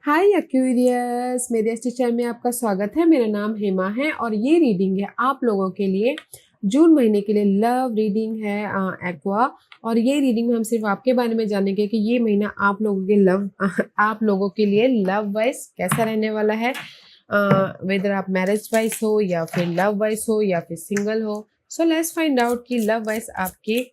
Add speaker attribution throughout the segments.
Speaker 1: हाय Aquarius, मेरे इस channel में आपका स्वागत है। मेरा नाम हेमा है और ये रीडिंग है आप लोगों के लिए जून महीने के लिए लव रीडिंग है एक्वा। और ये रीडिंग में हम सिर्फ आपके बारे में जानेंगे कि ये महीना आप लोगों के लव आप लोगों के लिए लव वाइज कैसा रहने वाला है। वेदर आप मैरिज वाइज हो या फिर लव वाइज हो या फिर सिंगल हो। सो लेट्स फाइंड आउट कि लव वाइज आपके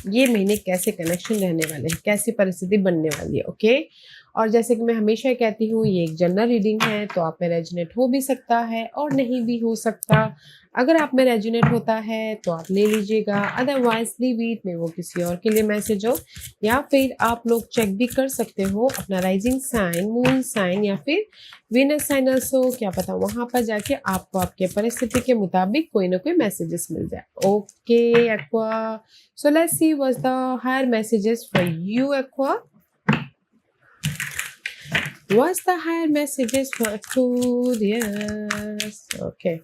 Speaker 1: ये महीने कैसे कनेक्शन रहने वाले हैं, कैसी परिस्थिति बनने वाली है। ओके। और जैसे कि मैं हमेशा कहती हूँ, ये एक जनरल रीडिंग है, तो आप में रेजोनेट हो भी सकता है और नहीं भी हो सकता। अगर आप में रेजोनेट होता है तो आप ले लीजिएगा, अदरवाइज लीव इट, में वो किसी और के लिए मैसेज हो। या फिर आप लोग चेक भी कर सकते हो अपना राइजिंग साइन, मून साइन या फिर वीनस साइन ऑल्सो। क्या पता वहां पर जाके आपको आपके परिस्थिति के मुताबिक कोई ना कोई मैसेजेस मिल जाए। Okay aqua, so let's see what's the higher messages for you, Aqua. What's the higher messages for Aquarius? Okay.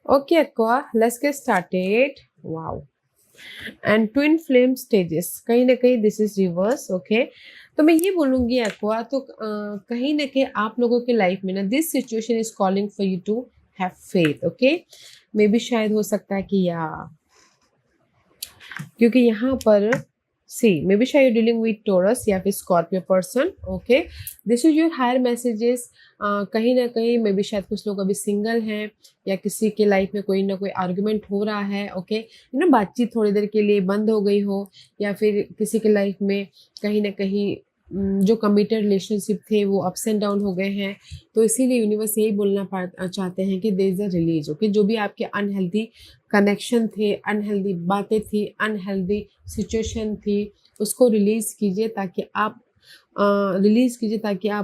Speaker 1: Okay, Aqua, let's get started. Wow. And twin flame stages, कहीं ना कहीं दिस इज रिवर्स। ओके, तो मैं ये बोलूंगी aqua, तो कहीं ना कहीं आप लोगों के लाइफ में ना this situation is calling for you to have faith. Okay, maybe शायद हो सकता है कि या क्योंकि यहाँ पर सी मे बी शायद डीलिंग विद टोरस या फिर Scorpio person. Okay, this is your higher messages. कहीं ना कहीं मे बी शायद कुछ लोग अभी सिंगल हैं या किसी के लाइफ में कोई ना कोई आर्गुमेंट हो रहा है। ओके, बातचीत थोड़ी देर के लिए बंद हो गई हो, या फिर किसी के लाइफ में कहीं ना कहीं जो कमिटेड रिलेशनशिप थे वो अप्स एंड डाउन हो गए हैं। तो इसीलिए यूनिवर्स यही बोलना चाहते हैं कि there is a release. Okay, जो भी आपके अनहेल्दी कनेक्शन थे, अनहेल्दी बातें थी, अनहेल्दी सिचुएशन थी, उसको रिलीज कीजिए ताकि आप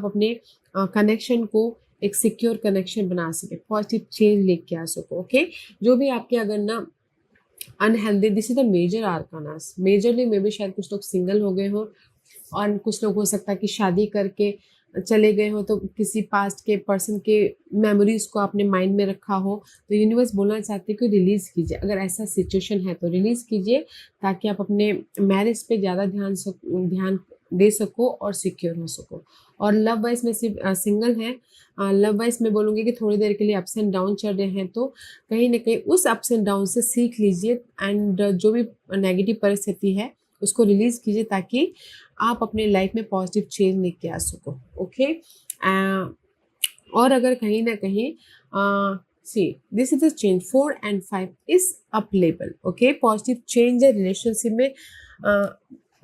Speaker 1: अपने कनेक्शन को एक सिक्योर कनेक्शन बना सके, पॉजिटिव चेंज लेके आ सको। ओके, जो भी आपके अगर ना unhealthy, this is the major arcanas, majorly maybe शायद कुछ लोग सिंगल हो गए हो और कुछ लोग हो सकता है कि शादी करके चले गए हो, तो किसी पास्ट के पर्सन के मेमोरीज को आपने माइंड में रखा हो। तो यूनिवर्स बोलना चाहते हैं कि रिलीज कीजिए, अगर ऐसा सिचुएशन है तो रिलीज कीजिए ताकि आप अपने मैरिज पे ज़्यादा ध्यान दे सको और सिक्योर हो सको। और लव वाइज में सिर्फ सिंगल है, लव वाइज में बोलूँगी कि थोड़ी देर के लिए अप्स एंड डाउन चल रहे हैं, तो कहीं ना कहीं उस अप्स एंड डाउन से सीख लीजिए एंड जो भी नेगेटिव परिस्थिति है उसको रिलीज कीजिए ताकि आप अपने लाइफ में पॉजिटिव चेंज लेके आ सको। ओके, और अगर कहीं ना कहीं सी this is the change 4 and 5 is up level. Okay, positive change है रिलेशनशिप में।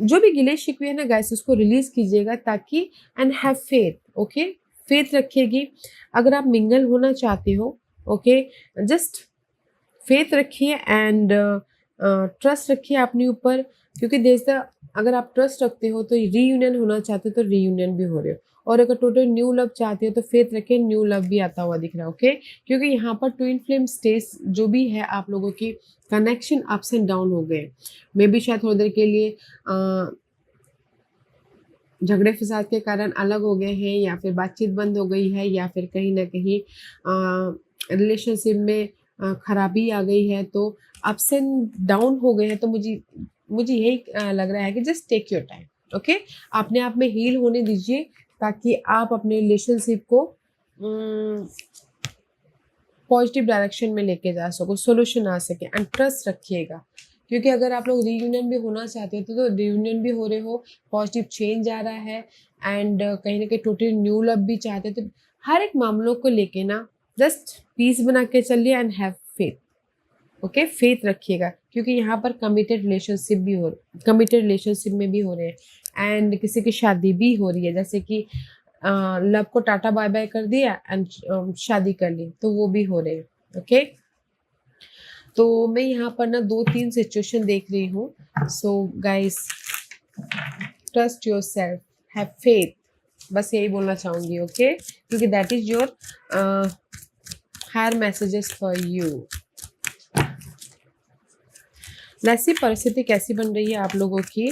Speaker 1: जो भी गिले शिकवे है ना गाइस, उसको रिलीज कीजिएगा ताकि and have faith. Okay, faith रखिएगी। अगर आप मिंगल होना चाहते हो, ओके, जस्ट फेथ रखिए एंड ट्रस्ट रखिए अपने ऊपर, क्योंकि अगर आप ट्रस्ट रखते हो तो रीयूनियन होना चाहते हो तो रीयूनियन भी हो रहे हो। और अगर टोटल न्यू लव चाहते हो तो फेथ रखिए, न्यू लव भी आता हुआ दिख रहा है। ओके, क्योंकि यहाँ पर ट्विन फ्लेम स्टेज जो भी है आप लोगों की कनेक्शन अप्स एंड डाउन हो गए। मे बी शायद थोड़ी देर के लिए झगड़े फसाद के कारण अलग हो गए हैं, या फिर बातचीत बंद हो गई है, या फिर कहीं ना कहीं रिलेशनशिप में खराबी आ गई है, तो अप्स एंड डाउन हो गए हैं। तो मुझे मुझे यही लग रहा है कि just take your time. Okay, अपने आप में हील होने दीजिए ताकि आप अपने रिलेशनशिप को पॉजिटिव डायरेक्शन में लेके जा सको, सोल्यूशन आ सके एंड ट्रस्ट रखिएगा। क्योंकि अगर आप लोग रीयूनियन भी होना चाहते हो तो रीयूनियन भी हो रहे हो, पॉजिटिव चेंज आ रहा है एंड कहीं ना कहीं टोटल न्यू लव भी चाहते हो, तो हर एक मामलों को लेके ना जस्ट पीस बना के चलिए and have faith. Okay, faith रखिएगा क्योंकि यहाँ पर कमिटेड रिलेशनशिप में भी हो रहे हैं एंड किसी की शादी भी हो रही है, जैसे कि लव को टाटा बाय बाय कर दिया एंड शादी कर ली, तो वो भी हो रहे हैं। ओके, तो मैं यहाँ पर ना 2-3 सिचुएशन देख रही हूँ। So guys, trust yourself, have faith, बस यही बोलना चाहूंगी। ओके, क्योंकि that is your higher messages for you. वैसी परिस्थिति कैसी बन रही है आप लोगों की?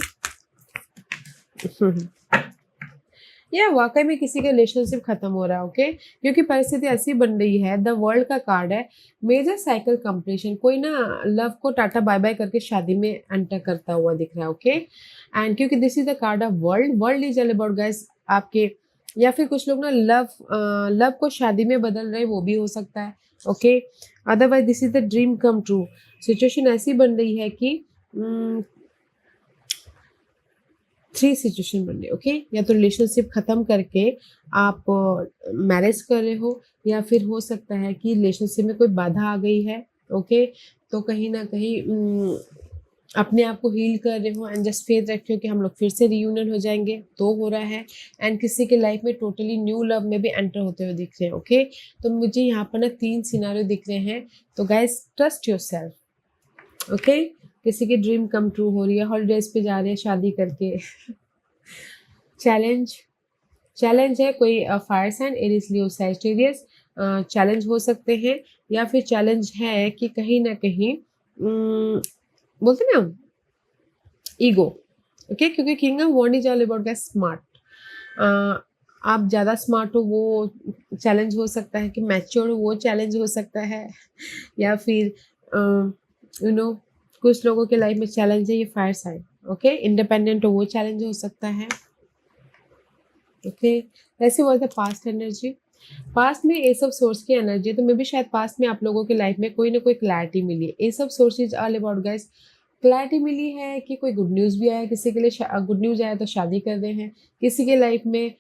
Speaker 1: या वाकई में किसी का रिलेशनशिप खत्म हो रहा है, ओके, क्योंकि परिस्थिति ऐसी बन रही है। द वर्ल्ड का कार्ड है, मेजर साइकिल कंप्लीशन, कोई ना लव को टाटा बाय बाय करके शादी में एंटर करता हुआ दिख रहा है, ओके। एंड क्योंकि this is the card of world, world is all about guys आपके, या फिर कुछ लोग ना लव को शादी में बदल रहे, वो भी हो सकता है, okay. Otherwise this is the dream come true, situation ऐसी बन रही है कि 3 सिचुएशन बन रही है, ओके। या तो रिलेशनशिप खत्म करके आप मैरिज कर रहे हो, या फिर हो सकता है कि रिलेशनशिप में कोई बाधा आ गई है, ओके। तो कहीं ना कहीं अपने आप को हील कर रहे हो एंड जस्ट फेथ रखे हो कि हम लोग फिर से रियूनियन हो जाएंगे, तो हो रहा है। एंड किसी के लाइफ में टोटली न्यू लव में भी एंटर होते हुए दिख रहे हैं, ओके। तो मुझे यहाँ पर ना 3 सिनारियो दिख रहे हैं। तो guys trust your self, okay. किसी की ड्रीम कम ट्रू हो रही है, हॉलीडेज पे जा रहे हैं शादी करके। चैलेंज है कोई फायर साइन, एरीज, लियो, सैजिटेरियस चैलेंज हो सकते हैं, या फिर चैलेंज है कि कहीं ना कहीं बोलते ना ईगो, ओके। क्योंकि king of wand is all about the smart, आप ज़्यादा स्मार्ट हो वो चैलेंज हो सकता है, कि मैच्योर हो वो चैलेंज हो सकता है, या फिर यू नो कुछ लोगों के लाइफ में चैलेंज है ये फायर साइन, ओके। इंडिपेंडेंट हो वो चैलेंज हो सकता है, ओके। ऐसे was the past energy, past में एस ऑफ सोर्स की एनर्जी है, तो मे भी शायद पास्ट में आप लोगों के लाइफ में कोई ना कोई क्लैरिटी मिली है। Ace of swords is all about guys, clarity मिली है कि कोई गुड न्यूज़ भी आया, किसी के लिए गुड न्यूज़ आया तो शादी कर रहे हैं, किसी के लाइफ में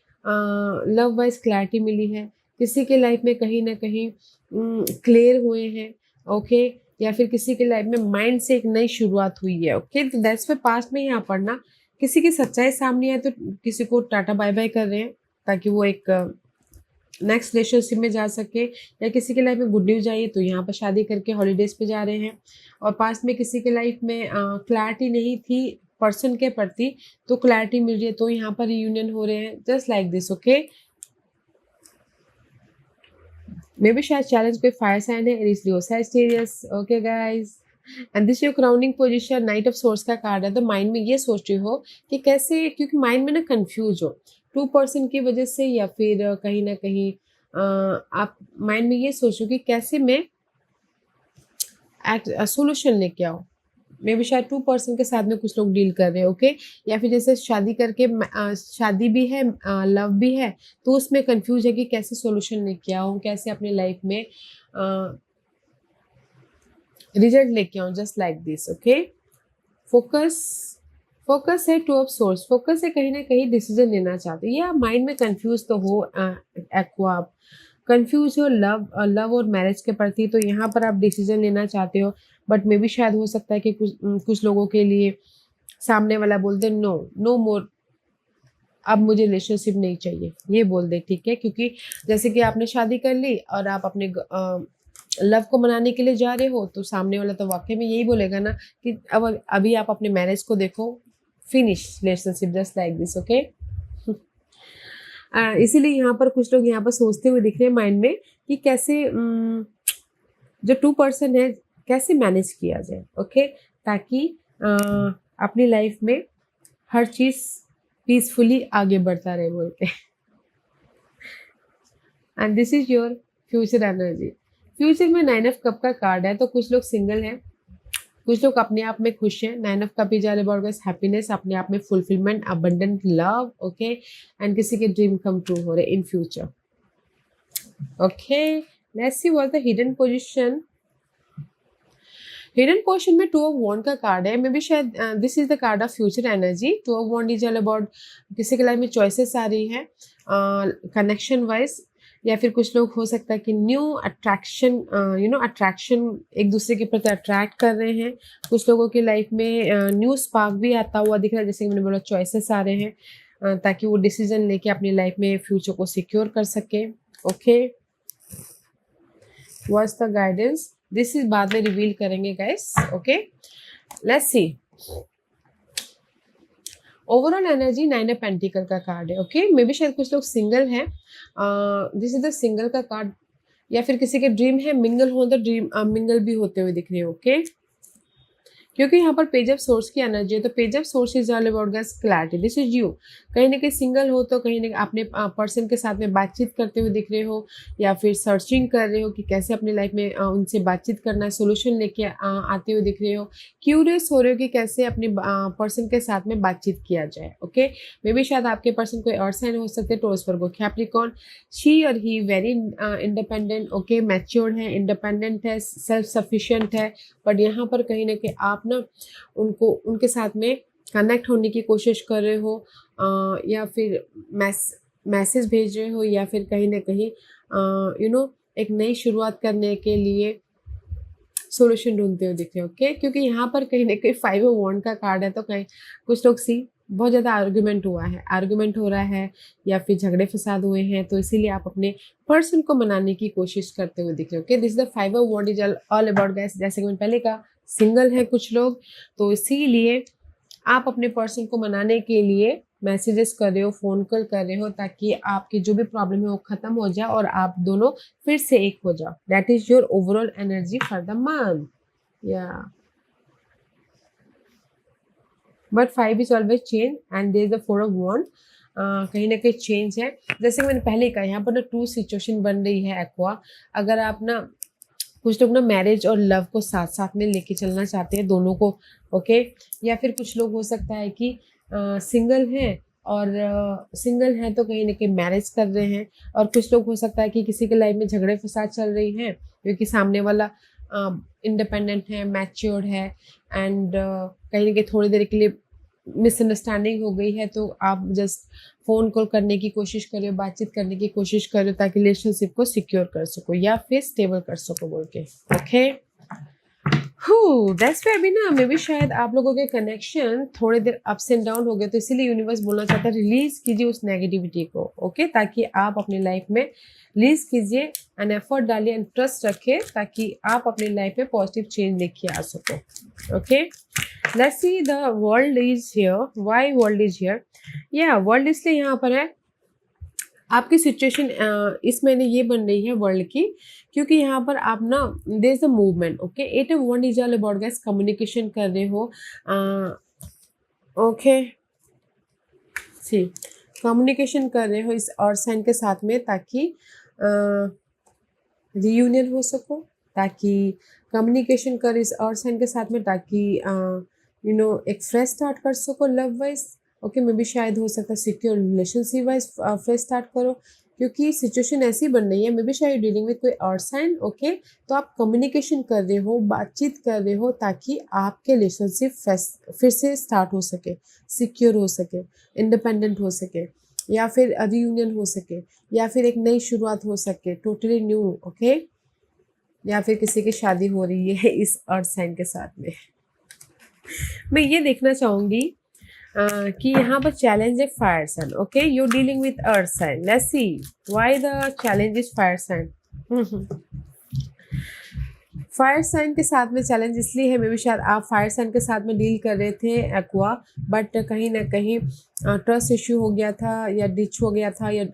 Speaker 1: लव वाइज क्लैरिटी मिली है, किसी के लाइफ में कहीं ना कहीं क्लियर हुए हैं, ओके। या फिर किसी के लाइफ में माइंड से एक नई शुरुआत हुई है, ओके। तो दैट्स वे पास्ट में यहाँ पर ना किसी की सच्चाई सामने आए तो किसी को टाटा बाय बाय कर रहे हैं, ताकि वो एक नेक्स्ट रिलेशनशिप में जा सके, या किसी के लाइफ में गुड न्यूज आई है तो यहाँ पर शादी करके हॉलीडेज पे जा रहे हैं। और पास्ट में किसी के लाइफ में क्लैरिटी नहीं थी पर्सन के प्रति, तो क्लैरिटी मिल रही है, तो यहाँ पर रियूनियन हो रहे हैं, just like this, okay. Maybe शायद चैलेंज कोई फायर साइन है, Aries, Leo, Sagittarius, okay guys. And this your crowning position, knight of source का कार्ड है। तो माइंड में ये सोच रही हो कि कैसे, क्योंकि माइंड में ना कंफ्यूज हो 2% की वजह से, या फिर कहीं ना कहीं आप माइंड में ये सोचो कि कैसे मैं सोल्यूशन लेके आओ। मे बी शायद 2% के साथ में कुछ लोग डील कर रहे हैं, ओके। या फिर जैसे शादी करके शादी भी है, लव भी है, तो उसमें कंफ्यूज है कि कैसे सोल्यूशन लेके आऊँ, कैसे अपने लाइफ में रिजल्ट लेके आऊँ, just like this, okay. Focus है 2 ऑफ सोर्स, फोकस है कहीं ना कहीं डिसीजन लेना चाहते हैं, या माइंड में कंफ्यूज तो हो, एक्वा कंफ्यूज हो लव और मैरिज के प्रति, तो यहाँ पर आप डिसीजन लेना चाहते हो। बट मे बी शायद हो सकता है कि कुछ लोगों के लिए सामने वाला बोल दे नो, नो मोर, अब मुझे रिलेशनशिप नहीं चाहिए, ये बोल दे, ठीक है। क्योंकि जैसे कि आपने शादी कर ली और आप अपने लव को मनाने के लिए जा रहे हो, तो सामने वाला तो वाकई में यही बोलेगा ना कि अब अभी आप अपने मैरिज को देखो, finish relationship, just like this, okay. इसीलिए यहाँ पर कुछ लोग यहाँ पर सोचते हुए दिख रहे हैं माइंड में कि कैसे जो 2% है कैसे मैनेज किया जाए, ओके, ताकि अपनी लाइफ में हर चीज़ पीसफुली आगे बढ़ता रहे बोलते हैं। And this is your future energy. Future में 9 ऑफ कप का कार्ड है, तो कुछ लोग सिंगल हैं, कुछ लोग अपने आप में खुश हैं। 9 of cup is all about happiness, अपने आप में fulfilment, abundant love, okay. And किसी के ड्रीम कम ट्रू हो रहे in future, okay. Let's see what the hidden position. Hidden position में 2 ऑफ वॉन्ड का कार्ड है, मे बी शायद this is the card of future energy. 2 of wand is all about किसी के life में choices आ रही है कनेक्शन वाइज, या फिर कुछ लोग हो सकता है कि न्यू अट्रैक्शन, अट्रैक्शन एक दूसरे के प्रति अट्रैक्ट कर रहे हैं। कुछ लोगों की लाइफ में न्यू स्पार्क भी आता हुआ दिख रहा है, जैसे कि मैंने बोला चॉइसेस आ रहे हैं, ताकि वो डिसीजन लेके अपनी लाइफ में फ्यूचर को सिक्योर कर सके, okay. What's the guidance, this is बाद में रिवील करेंगे guys, okay. Let's C overall energy. 9 of pentacle का कार्ड है, ओके। मे बी शायद कुछ लोग सिंगल हैं, दिस इज द सिंगल का कार्ड, या फिर किसी के ड्रीम है मिंगल हो, तो ड्रीम मिंगल भी होते हुए दिख रहे हैं, ओके। क्योंकि यहाँ पर पेज ऑफ सोर्स की एनर्जी है, तो page of swords is all about guys clarity, this is you. कहीं ना कहीं सिंगल हो तो कहीं ना कहीं अपने पर्सन के साथ में बातचीत करते हुए दिख रहे हो, या फिर सर्चिंग कर रहे हो कि कैसे अपनी लाइफ में उनसे बातचीत करना है, सोल्यूशन लेके आते हुए दिख रहे हो, क्यूरियस हो रहे हो कि कैसे अपने पर्सन के साथ में बातचीत किया जाए। ओके, मे बी शायद आपके पर्सन कोई अर्थ साइन हो सकते हैं, टॉरस वर्गो कैप्रिकॉर्न, शी और ही वेरी इंडिपेंडेंट, ओके, मैच्योर्ड है, इंडिपेंडेंट है, सेल्फ सफिशिएंट है, बट यहाँ पर कहीं ना कहीं आप ना उनको उनके साथ में कनेक्ट होने की कोशिश कर रहे हो, या फिर मैसेज भेज रहे हो, या फिर कहीं ना कहीं एक नई शुरुआत करने के लिए सॉल्यूशन ढूंढते हुए दिख रहे हो। ओके, क्योंकि यहाँ पर कहीं ना कहीं 5 ऑफ वॉन्ड का कार्ड है, तो कहीं कुछ लोग बहुत ज़्यादा आर्गुमेंट हो रहा है, या फिर झगड़े फसाद हुए हैं, तो इसीलिए आप अपने पर्सन को मनाने की कोशिश करते हुए दिख रहे हो। Okay, this is the 5 of wand is all about guys, जैसे कि मैंने पहले कहा सिंगल है कुछ लोग, तो इसीलिए आप अपने पर्सन को मनाने के लिए मैसेजेस कर रहे हो, फोन कॉल कर रहे हो, ताकि आपकी जो भी प्रॉब्लम है वो खत्म हो जाए और आप दोनों फिर से एक हो जाओ। That is your overall energy for the month. या but 5 is always change and there is the 4 of wand, कहीं ना कहीं चेंज है। जैसे मैंने पहले कहा, यहाँ पर ना टू सिचुएशन बन रही है एक्वा। अगर आप ना कुछ लोग ना मैरिज और लव को साथ साथ में लेके चलना चाहते हैं दोनों को, ओके, या फिर कुछ लोग हो सकता है कि सिंगल हैं, और सिंगल हैं तो कहीं ना कहीं मैरिज कर रहे हैं, और कुछ लोग हो सकता है कि किसी के लाइफ में झगड़े फसाद चल रही हैं, क्योंकि सामने वाला इंडिपेंडेंट है, मैच्योर्ड है, एंड कहीं ना कहीं थोड़ी देर के लिए मिसअंडरस्टैंडिंग हो गई है, तो आप जस्ट फोन कॉल करने की कोशिश करो, बातचीत करने की कोशिश करो, ताकि रिलेशनशिप को सिक्योर कर सको या फिर स्टेबल कर सको बोल के। ओके, दैट्स व्हाई अभी ना मे बी शायद आप लोगों के कनेक्शन थोड़े देर अप्स एंड डाउन हो गए, तो इसीलिए यूनिवर्स बोलना चाहता है रिलीज कीजिए उस नेगेटिविटी को। ओके, ताकि आप अपनी लाइफ में रिलीज कीजिए एंड एफर्ट डालिए एंड ट्रस्ट रखिए, ताकि आप अपनी लाइफ में पॉजिटिव चेंज लेके आ सको। Okay, let's see the world is here, why world is here. या वर्ल्ड इसलिए यहाँ पर है, आपकी सिचुएशन इस महीने ये बन रही है वर्ल्ड की, क्योंकि यहाँ पर आप ना there is a movement. Okay, 8 of wand is all about guys communication कर रहे हो। ओके, सी कम्युनिकेशन कर रहे हो इस अर्थ साइन के साथ में, ताकि रियूनियन हो सको, ताकि कम्युनिकेशन कर इस अर्थ साइन के साथ में, ताकि एक फ्रेश स्टार्ट कर सको love wise. Okay, maybe शायद हो सकता है secure relationship wise fresh start करो, क्योंकि सिचुएशन ऐसी बन रही है, मे बी शायद डीलिंग विद कोई अर्थ साइन। ओके, तो आप कम्युनिकेशन कर रहे हो, बातचीत कर रहे हो, ताकि आपके रिलेशनशिप फिर से स्टार्ट हो सके, सिक्योर हो सके, इंडिपेंडेंट हो सके, या फिर रियूनियन हो सके, या फिर एक नई शुरुआत हो सके, टोटली न्यू। ओके, या फिर किसी की शादी हो रही है इस अर्थ साइन के साथ में। मैं ये देखना चाहूंगी कि यहाँ पर चैलेंज है fire sign. Okay, you dealing with earth sign, let's see why the challenge is fire sign. Fire sign के साथ में चैलेंज इसलिए है, मे बी शायद आप फायर साइन के साथ में डील कर रहे थे एक्वा, बट कहीं ना कहीं ट्रस्ट इश्यू हो गया था, या डिच हो गया था, या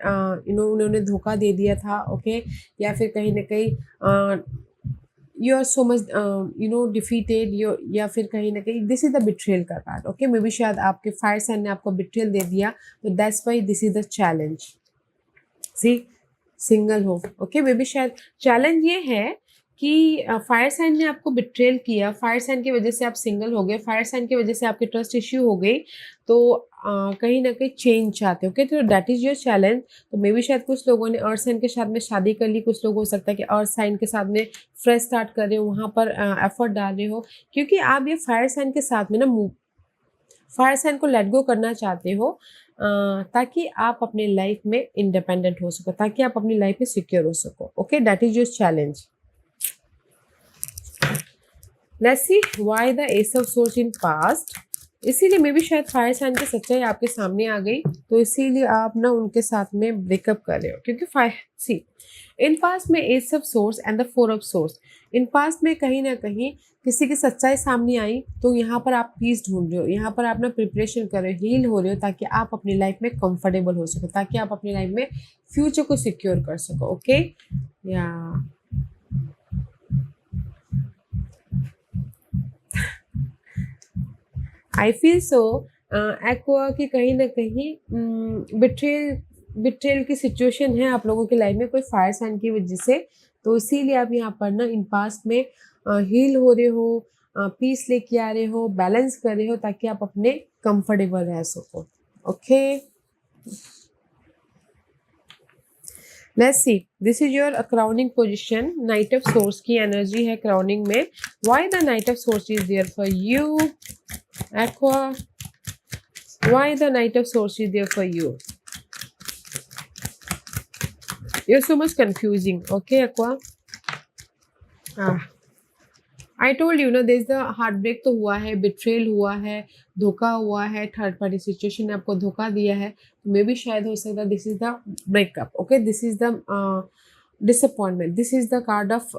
Speaker 1: उन्होंने धोखा दे दिया था। ओके, या फिर कहीं ना कहीं you are so much defeated, या फिर कहीं ना कहीं दिस इज द बिट्रेयल का कार्ड। ओके, मे बी शायद आपके फायर साइन ने आपको बिट्रेयल दे दिया, तो that's why this is the challenge. See single हो, ओके, मे बी शायद चैलेंज ये है कि फायर साइन ने आपको बिट्रेल किया, फायर साइन की वजह से आप सिंगल हो गए, फायर साइन की वजह से आपके ट्रस्ट इश्यू हो गई, तो कहीं ना कहीं चेंज चाहते हो। ओके, तो दैट इज योर चैलेंज। तो मे बी शायद कुछ लोगों ने अर्थ साइन के साथ में शादी कर ली, कुछ लोग हो सकता है कि अर्थ साइन के साथ में फ्रेश स्टार्ट कर रहे हो, वहाँ पर एफर्ट डाल रहे हो, क्योंकि आप ये फायर साइन के साथ में ना फायर साइन को लेट गो करना चाहते हो, ताकि आप अपने लाइफ में इंडिपेंडेंट हो सको, ताकि आप अपनी लाइफ में सिक्योर हो सको। Okay, that is your challenge. Let's see why the S of source in past. इसीलिए मे बी शायद फायर साइन की सच्चाई आपके सामने आ गई, तो इसीलिए आप ना उनके साथ में ब्रेकअप कर रहे हो, क्योंकि फायर सी इन पास्ट में S of source and the 4 of source. In past में कहीं ना कहीं किसी की सच्चाई सामने आई, तो यहाँ पर आप पीस ढूंढ रहे हो, यहाँ पर आप ना प्रिपरेशन कर रहे हो, हील हो रहे हो, ताकि आप अपनी लाइफ में कंफर्टेबल हो सको, ताकि आप अपनी लाइफ में फ्यूचर को सिक्योर कर सको। ओके, या आई फील सो एक्वा कि कहीं ना कहीं बिट्रेल की सिचुएशन है आप लोगों की लाइफ में कोई फायर साइन की वजह से, तो इसीलिए आप यहाँ पर ना इन पास्ट में हील हो रहे हो, पीस लेके आ रहे हो, बैलेंस कर रहे हो ताकि आप अपने कंफर्टेबल रह सको। Okay, let's see, this is your crowning position. Knight of swords की एनर्जी है क्राउनिंग में। Why the knight of swords is there for you Aqua? Why the knight of swords is there for you? You're so much confusing. Okay, Aqua. I told you ना, there's the heartbreak तो हुआ है, betrayal हुआ है, धोखा हुआ है, third party situation ने आपको धोखा दिया है, तो मे भी शायद हो सकता है this is the breakup. Okay, this is the disappointment, this is the card of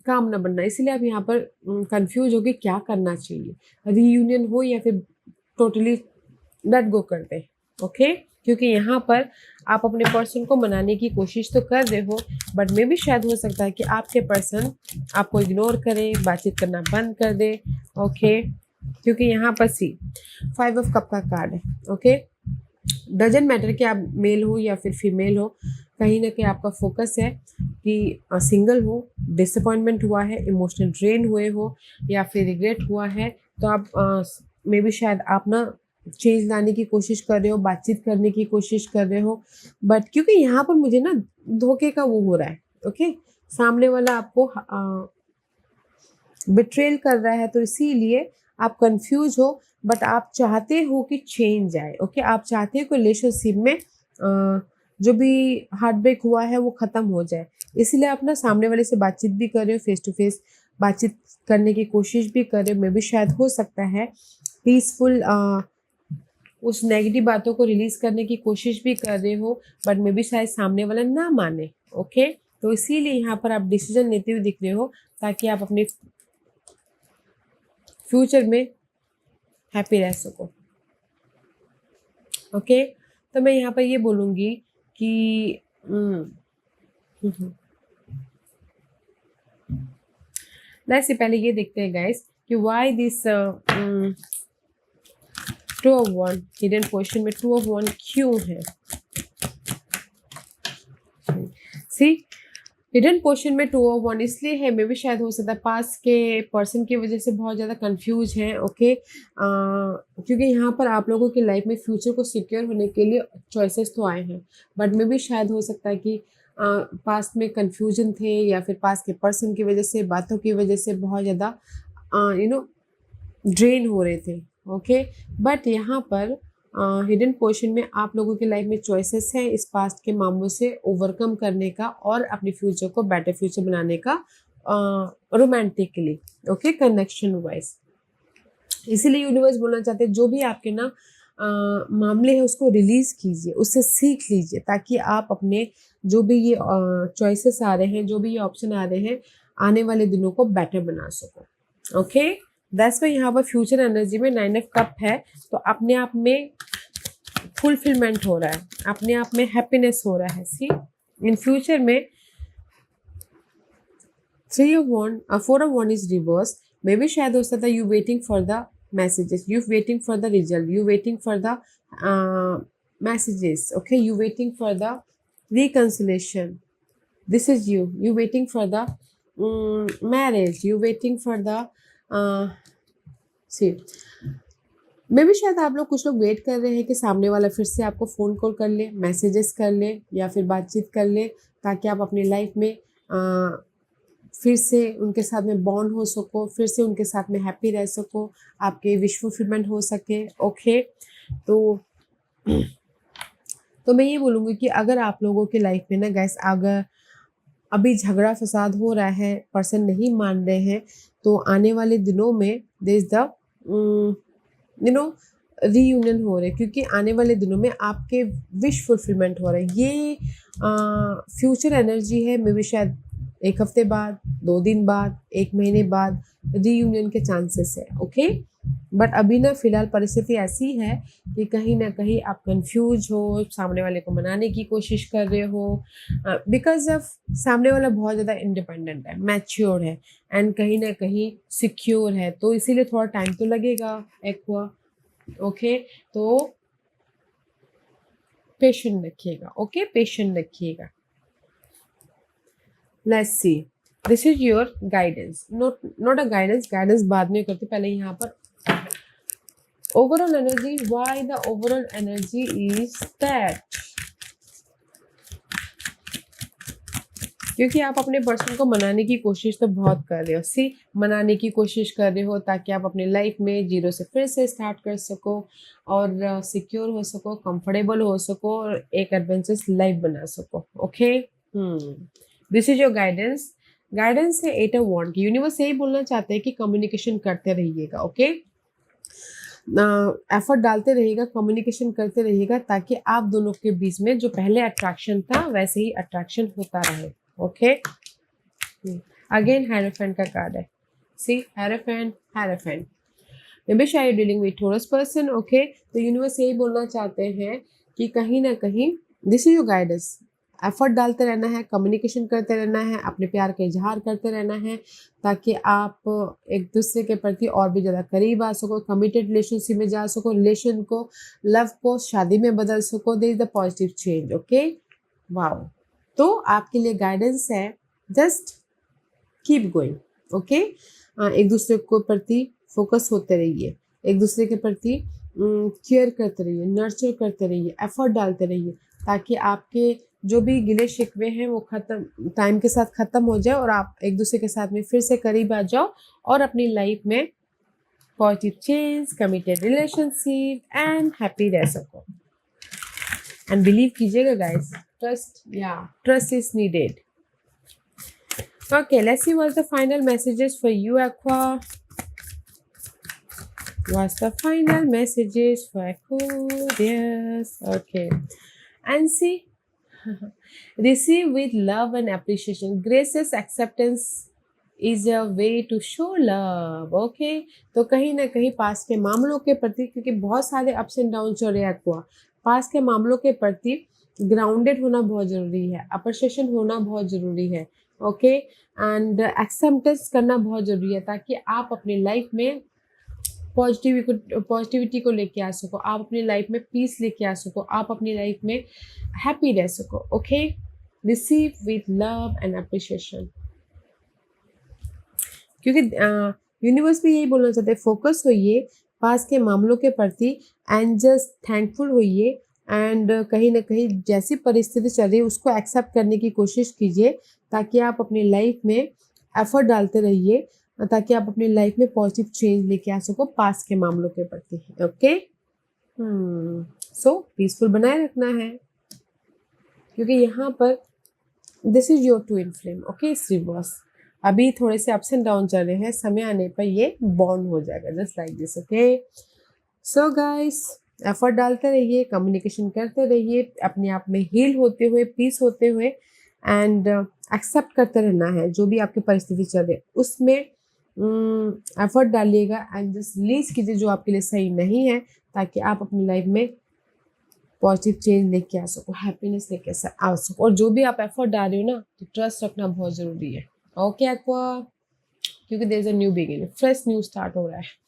Speaker 1: काम ना बनना। इसीलिए आप यहाँ पर कंफ्यूज हो कि क्या करना चाहिए, रीयूनियन हो या फिर टोटली लेट गो कर दे। ओके, क्योंकि यहाँ पर आप अपने पर्सन को मनाने की कोशिश तो कर रहे हो, बट मे भी शायद हो सकता है कि आपके पर्सन आपको इग्नोर करे, बातचीत करना बंद कर दे। ओके, क्योंकि यहाँ पर सी 5 ऑफ कप का कार्ड है। ओके, डजंट मैटर कि आप मेल हो या फिर फीमेल हो, कहीं ना कहीं आपका फोकस है कि सिंगल हो, डिसअपॉइंटमेंट हुआ है, इमोशनल ड्रेन हुए हो या फिर रिग्रेट हुआ है, तो आप मे भी शायद आप ना चेंज लाने की कोशिश कर रहे हो, बातचीत करने की कोशिश कर रहे हो, बट क्योंकि यहाँ पर मुझे ना धोखे का वो हो रहा है। ओके, सामने वाला आपको बिट्रेल कर रहा है, तो इसीलिए आप कंफ्यूज हो, बट आप चाहते हो कि चेंज आए। ओके, आप चाहते हो कि रिलेशनशिप में जो भी हार्ट ब्रेक हुआ है वो ख़त्म हो जाए, इसीलिए आप ना सामने वाले से बातचीत भी कर रहे हो, फेस टू फेस बातचीत करने की कोशिश भी कर रहे हो। मे भी शायद हो सकता है पीसफुल उस नेगेटिव बातों को रिलीज करने की कोशिश भी कर रहे हो, बट मे भी शायद सामने वाला ना माने। ओके, तो इसीलिए यहाँ पर आप डिसीजन लेते हुए दिख रहे हो ताकि आप अपने फ्यूचर में हैप्पी रह सको। ओके, तो मैं यहाँ पर ये बोलूँगी कि से पहले ये देखते हैं गाइस कि why this 2 of 1 hidden position में 2 of 1 क्यों है। सी, हिडन पोजीशन में 2 of 1 इसलिए है, मे भी शायद हो सकता है पास के पर्सन की वजह से बहुत ज़्यादा कंफ्यूज हैं। ओके, क्योंकि यहाँ पर आप लोगों की लाइफ में फ्यूचर को सिक्योर होने के लिए चॉइसेस तो आए हैं, बट मे भी शायद हो सकता है कि पास्ट में कंफ्यूजन थे या फिर पास के पर्सन की वजह से, बातों की वजह से बहुत ज़्यादा ड्रेन हो रहे थे। ओके, बट यहाँ पर हिडन पोजीशन में आप लोगों की लाइफ में चॉइसेस हैं इस पास्ट के मामलों से ओवरकम करने का और अपने फ्यूचर को बेटर फ्यूचर बनाने का, रोमांटिकली। Okay, connection wise. इसीलिए यूनिवर्स बोलना चाहते हैं जो भी आपके ना मामले हैं उसको रिलीज कीजिए, उससे सीख लीजिए, ताकि आप अपने जो भी ये चॉइसेस आ रहे हैं, जो भी ये ऑप्शन आ रहे हैं, आने वाले दिनों को बेटर बना सको। ओके, दैट्स वाई यहाँ पर फ्यूचर एनर्जी में 9 ऑफ कप है, तो अपने आप में फुलफिलमेंट हो रहा है, अपने आप में हैप्पीनेस हो रहा है। सी, इन फ्यूचर में 3 of 1 4 of 1 इज रिवर्स। मे भी शायद हो सकता है you waiting for the messages, you waiting for the result, you waiting for the messages. Okay, you waiting for the reconciliation. This is you waiting for the marriage, you waiting for the see, मे भी शायद आप लोग कुछ लोग wait कर रहे हैं कि सामने वाला फिर से आपको फ़ोन कॉल कर ले, मैसेजेस कर ले या फिर बातचीत कर ले, ताकि आप अपनी लाइफ में फिर से उनके साथ में बॉन्ड हो सको, फिर से उनके साथ में हैप्पी रह सको, आपके विश फुलफिलमेंट हो सके। ओके, तो मैं ये बोलूँगी कि अगर आप लोगों की लाइफ में ना गाइस अगर अभी झगड़ा फसाद हो रहा है, पर्सन नहीं मान रहे हैं, तो आने वाले दिनों में देयर इज द रीयूनियन हो रहे हैं, क्योंकि आने वाले दिनों में आपके विश फुलफिलमेंट हो रहा है। ये फ्यूचर एनर्जी है, मे भी शायद 1 हफ्ते बाद, 2 दिन बाद, 1 महीने बाद रीयूनियन के चांसेस है। ओके, बट अभी ना फिलहाल परिस्थिति ऐसी है कि कहीं ना कहीं आप कंफ्यूज हो, सामने वाले को मनाने की कोशिश कर रहे हो, बिकॉज ऑफ सामने वाला बहुत ज़्यादा इंडिपेंडेंट है, मैच्योर है एंड कहीं ना कहीं सिक्योर है, तो इसीलिए थोड़ा टाइम तो लगेगा एक्वा। ओके, तो पेशेंट रखिएगा, ओके, पेशेंट रखिएगा। Let's see, this is your guidance, not a guidance बाद में करते, पहले यहाँ पर overall energy, why the overall energy is that, क्योंकि आप अपने पर्सन को मनाने की कोशिश तो बहुत कर रहे हो, मनाने की कोशिश कर रहे हो ताकि आप अपनी लाइफ में जीरो से फिर से स्टार्ट कर सको और सिक्योर हो सको, कंफर्टेबल हो सको और एक एडवेंचरस लाइफ बना सको। Okay, this is your guidance. Guidance है 8 ऑफ वॉन्ड की। यूनिवर्स यही बोलना चाहते हैं कि कम्युनिकेशन करते रहिएगा, ओके, एफर्ट डालते रहिएगा, कम्युनिकेशन करते रहिएगा ताकि आप दोनों के बीच में जो पहले अट्रैक्शन था वैसे ही अट्रैक्शन होता रहे। ओके, अगेन हायरोफेंट का कार्ड है, सी हायरोफेंट। मे बी शायद dealing with taurus person, okay, तो यूनिवर्स यही बोलना चाहते हैं कि कहीं ना कहीं this is your guidance, effort डालते रहना है, कम्युनिकेशन करते रहना है, अपने प्यार का इजहार करते रहना है ताकि आप एक दूसरे के प्रति और भी ज़्यादा करीब आ सको, कमिटेड रिलेशनशिप में जा सको, रिलेशन को, लव को शादी में बदल सको। There is the positive change, okay, wow. तो आपके लिए गाइडेंस है, जस्ट कीप गोइंग, ओके, एक दूसरे को प्रति फोकस होते रहिए, एक दूसरे के प्रति केयर करते रहिए, नर्चर करते रहिए, एफर्ट डालते रहिए ताकि आपके जो भी गिले शिकवे हैं वो खत्म, टाइम के साथ खत्म हो जाए और आप एक दूसरे के साथ में फिर से करीब आ जाओ और अपनी लाइफ में positive change, committed relationship and happy रह सको। एंड बिलीव कीजिएगा guys, trust is needed. Okay, let's see what's the final messages for you, Aqua. What's the final messages for Aquarius? Okay, and see, receive with love and appreciation. Gracious acceptance is a way to show love. Okay, तो कहीं ना कहीं पास के मामलों के प्रति, क्योंकि बहुत सारे अप्स एंड डाउन चल रहे हैं Aqua, पास के मामलों के प्रति ग्राउंडेड होना बहुत जरूरी है, अप्रिशिएशन होना बहुत जरूरी है, ओके, एंड एक्सेप्टेंस करना बहुत जरूरी है ताकि आप अपनी लाइफ में पॉजिटिविटी को लेके आ सको, आप अपनी लाइफ में पीस लेके आ सको, आप अपनी लाइफ में हैप्पी रह सको। Okay, receive with love and appreciation, क्योंकि यूनिवर्स भी यही बोलना चाहते हैं, फोकस होइए पास के मामलों के प्रति एंड जस्ट थैंकफुल होइए एंड कहीं ना कहीं जैसी परिस्थिति चल रही है उसको एक्सेप्ट करने की कोशिश कीजिए ताकि आप अपनी लाइफ में एफर्ट डालते रहिए ताकि आप अपनी लाइफ में पॉजिटिव चेंज लेके आ सको पास के मामलों के प्रति। ओके, सो पीसफुल बनाए रखना है क्योंकि यहाँ पर this is your twin flame. Okay, इस रिवर्स अभी थोड़े से अप्स एंड डाउन चल रहे हैं, समय आने पर ये बॉन्ड हो जाएगा, just like this. Okay, so guys, effort डालते रहिए, कम्युनिकेशन करते रहिए, अपने आप में हील होते हुए, पीस होते हुए एंड एक्सेप्ट करते रहना है जो भी आपकी परिस्थिति चल रही है उसमें एफर्ट डालिएगा एंड जस्ट रिलीज कीजिए जो आपके लिए सही नहीं है ताकि आप अपनी लाइफ में पॉजिटिव चेंज लेके आ सको, हैप्पीनेस लेके आ सको। और जो भी आप एफर्ट डाल रहे हो ना तो ट्रस्ट रखना बहुत ज़रूरी है। ओके एक्वा, क्योंकि there is a new beginning, fresh new start हो रहा है।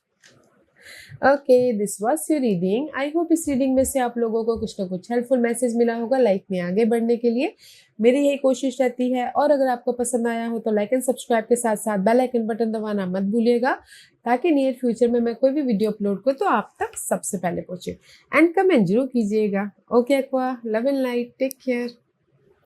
Speaker 1: Okay, this was your reading. I hope इस रीडिंग में से आप लोगों को कुछ ना कुछ हेल्पफुल मैसेज मिला होगा लाइफ में आगे बढ़ने के लिए। मेरी यही कोशिश रहती है और अगर आपको पसंद आया हो तो लाइक एंड सब्सक्राइब के साथ साथ बेल आइकन बटन दबाना मत भूलिएगा ताकि नियर फ्यूचर में मैं कोई भी वीडियो अपलोड करूँ तो आप तक सबसे पहले पहुंचे। एंड कमेंट जरूर कीजिएगा। Okay Aqua, love and light, take care.